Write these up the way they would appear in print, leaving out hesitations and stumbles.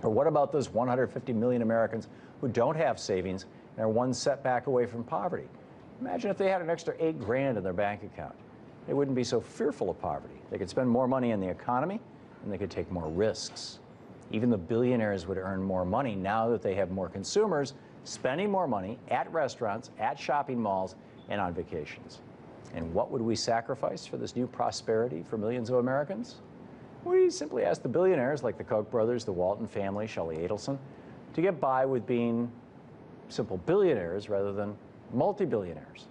Or what about those 150 million Americans who don't have savings and are one setback away from poverty? Imagine if they had an extra $8 grand in their bank account. They wouldn't be so fearful of poverty. They could spend more money in the economy, and they could take more risks. Even the billionaires would earn more money now that they have more consumers spending more money at restaurants, at shopping malls, and on vacations. And what would we sacrifice for this new prosperity for millions of Americans? We simply ask the billionaires like the Koch brothers, the Walton family, Shelley Adelson, to get by with being simple billionaires rather than multi-billionaires.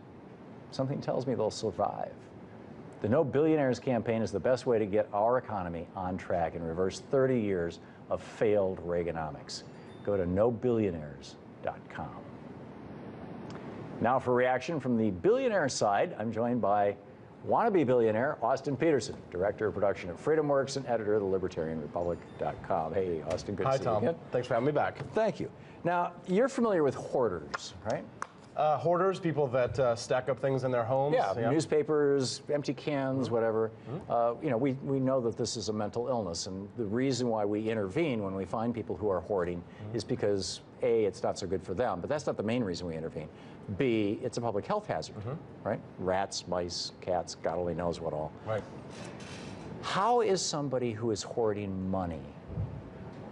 Something tells me they'll survive. The No Billionaires campaign is the best way to get our economy on track and reverse 30 years of failed Reaganomics. Go to nobillionaires.com. Now for reaction from the billionaire side, I'm joined by wannabe billionaire Austin Petersen, Director of Production at FreedomWorks and editor of the libertarianrepublic.com. Hey, Austin, good to see you again. Thanks for having me back. Thank you. Now, you're familiar with hoarders, right? Hoarders, people that stack up things in their homes. Yeah, newspapers, empty cans, whatever. You know, we know that this is a mental illness, and the reason why we intervene when we find people who are hoarding is because A, it's not so good for them, but that's not the main reason we intervene. B, it's a public health hazard, right? Rats, mice, cats, God only knows what all. Right. How is somebody who is hoarding money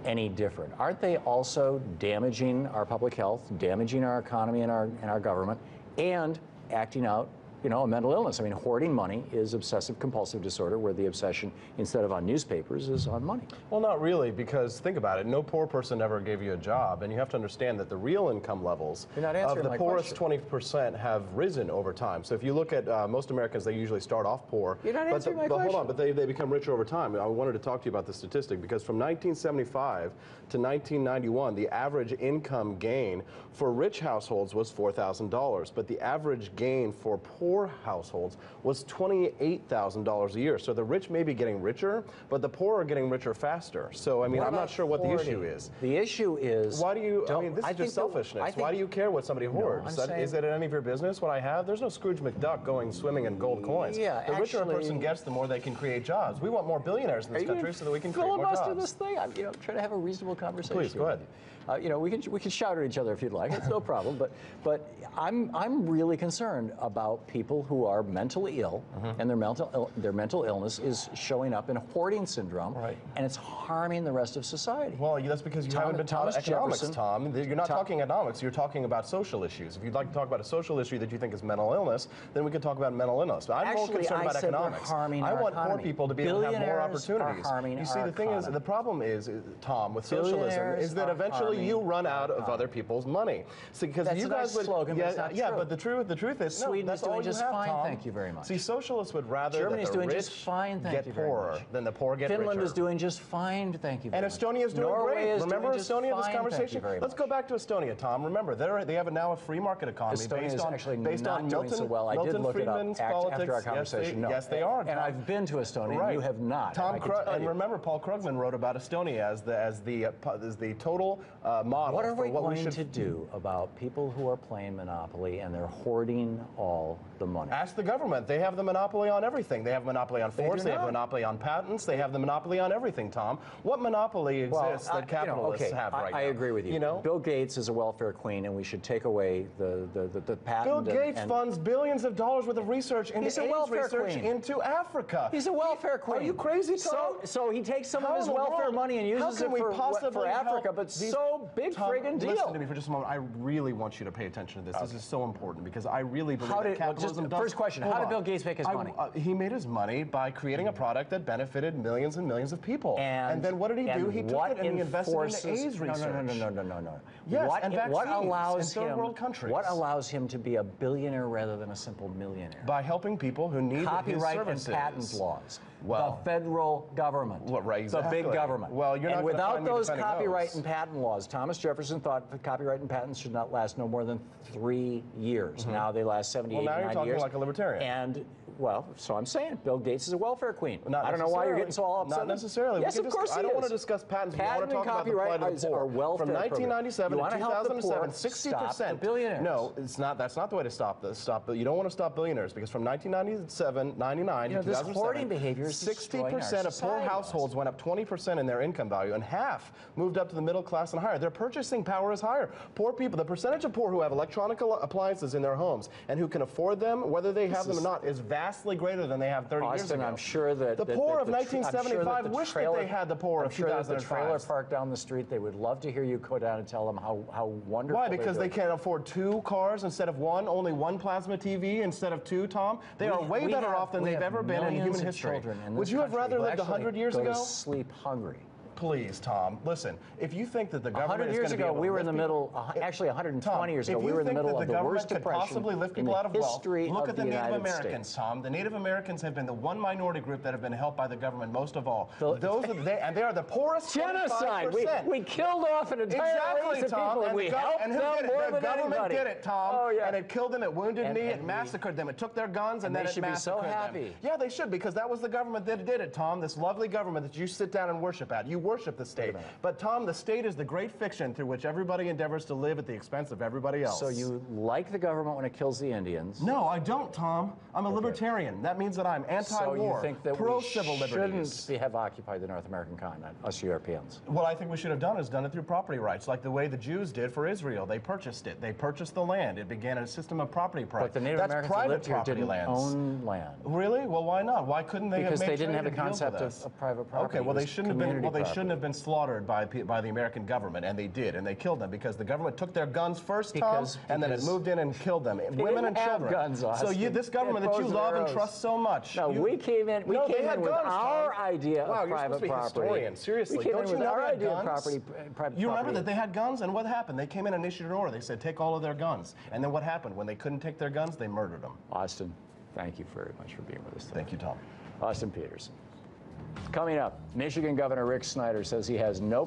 any different? Aren't they also damaging our public health, damaging our economy and our government, and acting out, you know, a mental illness? I mean, hoarding money is obsessive compulsive disorder, where the obsession, instead of on newspapers, is on money. Well, not really, because think about it. No poor person ever gave you a job, and you have to understand that the real income levels of the poorest 20% have risen over time. So if you look at most Americans, they usually start off poor. You're not answering my question. Hold on, but they become richer over time. I wanted to talk to you about the statistic, because from 1975 to 1991, the average income gain for rich households was $4,000, but the average gain for poor households was $28,000 a year. So the rich may be getting richer, but the poor are getting richer faster. So, I mean, I'm not sure what the issue is. The issue is... Why do you... I mean, this is just selfishness. Why do you care what somebody hoards? Is it any of your business what I have? There's no Scrooge McDuck going swimming in gold coins. Yeah, the richer a person gets, the more they can create jobs. We want more billionaires in this country so that we can create more jobs. Filibuster this thing. I'm trying to have a reasonable conversation. Please, go ahead. You know, we can shout at each other if you'd like. It's no problem. But I'm really concerned about people who are mentally ill, and their mental illness is showing up in hoarding syndrome, and it's harming the rest of society. Well, that's because you haven't been taught economics, Tom. You're not talking economics. You're talking about social issues. If you'd like to talk about a social issue that you think is mental illness, then we can talk about mental illness. But I'm more concerned about economics. I want poor people to be able to have more opportunities. You see, the thing is, the problem is, Tom, with socialism, is that eventually you run out of other people's money. So, because you guys would, but the truth is, Sweden is doing just fine. Thank you very much. See, socialists would rather Germany's doing just fine. Thank you very much. Get poorer than the poor get richer. Finland is doing just fine. Thank you very much. And Estonia is doing great. Remember Estonia? This conversation. Let's go back to Estonia, Tom. Remember, they have now a free market economy based on Milton Friedman's politics. After our conversation. Yes, they are. And I've been to Estonia. And you have not. And remember, Paul Krugman wrote about Estonia as the total model. What are we going to do about people who are playing Monopoly and they're hoarding all the money? Ask the government. They have the monopoly on everything. They have a monopoly on force. They have a monopoly on patents. They have the monopoly on everything, Tom. What monopoly exists that capitalists have right now? I agree with you. Bill Gates is a welfare queen, and we should take away the patent. Bill Gates funds billions of dollars worth of research into AIDS research into Africa. He's a welfare queen. Are you crazy, Tom? So he takes some of his welfare money and uses it for Africa, but so big friggin' deal. Listen to me for just a moment. I really want you to pay attention to this. This is so important because I really believe that capitalism does... First question, how did Bill Gates make his money? He made his money by creating a product that benefited millions and millions of people. And then what did he do? He took it and he invested in AIDS research. No. Yes, and vaccines in third world countries. What allows him to be a billionaire rather than a simple millionaire? By helping people who need his services. Copyright and patent laws. The federal government. Exactly. The big government. Well, you're not and without those copyright and patent laws, Thomas Jefferson thought that copyright and patents should not last no more than 3 years. Now they last 70, 80, 90 years. Well, now you're talking like a libertarian. And, well, so I'm saying, Bill Gates is a welfare queen. I don't know why you're getting so all upset. Not necessarily. Yes, of course he is. I don't want to discuss patents. I want to talk about the plight of the poor. From 1997 to 2007, 60%. Billionaires. No, it's not. That's not the way to stop this. You don't want to stop billionaires because from 1997, 99 to 2007, this hoarding behavior Snyder's destroying our 60% of poor society. households went up 20% in their income value, and half moved up to the middle class and higher. Their purchasing power is higher. Poor people, the percentage of poor who have electronic appliances in their homes and who can afford them, whether they have them or not, is vastly greater than they have 30 years ago. I'm sure that the poor of 1975 wish that they had the poor of 2005. The trailer park down the street, they would love to hear you go down and tell them how wonderful. Why? Because they can't afford 2 cars instead of 1, only 1 plasma TV instead of 2, Tom? They are way better off than they've ever been in human history. Would you have rather lived 100 years ago? Sleep hungry. Please, Tom, listen, if you think that the government 100 years ago, we were in the middle, actually 120 years ago, we were in the middle of the worst depression possibly lift people out of wealth, look at the Native Americans, Tom. The Native Americans have been the one minority group that have been helped by the government most of all. And they are the poorest genocide. 25%. We killed off an entire race of people, and we helped them more than anybody. The government did it, Tom, and it killed them, it wounded me, it massacred them, it took their guns, and then it massacred them. They should be so happy. Yeah, they should, because that was the government that did it, Tom, this lovely government that you sit down and worship at. You worship the state. But, Tom, the state is the great fiction through which everybody endeavors to live at the expense of everybody else. So you like the government when it kills the Indians? No, I don't, Tom. I'm a libertarian. That means that I'm anti-war, so you think that pro-civil liberties. Shouldn't have occupied the North American continent, us Europeans? What I think we should have done is done it through property rights, like the way the Jews did for Israel. They purchased it. They purchased the land. It began a system of property rights. But the Native Americans who lived here didn't own land. Really? Well, why not? Why couldn't they have made Because they didn't have the concept of private property. Okay, well, they shouldn't have been. Well, they shouldn't have been slaughtered by the American government, and they did, and they killed them because the government took their guns first, Tom, and then it moved in and killed them, women and children. Guns, so this government that you love and trust so much. No, we came in. We came in with our idea of private property. Historian. Seriously, don't you know our idea of private property? You remember that they had guns, and what happened? They came in and issued an order. They said, take all of their guns, and then what happened? When they couldn't take their guns, they murdered them. Austin, thank you very much for being with us today. Thank you, Tom. Austin Petersen. Coming up, Michigan Governor Rick Snyder says he has no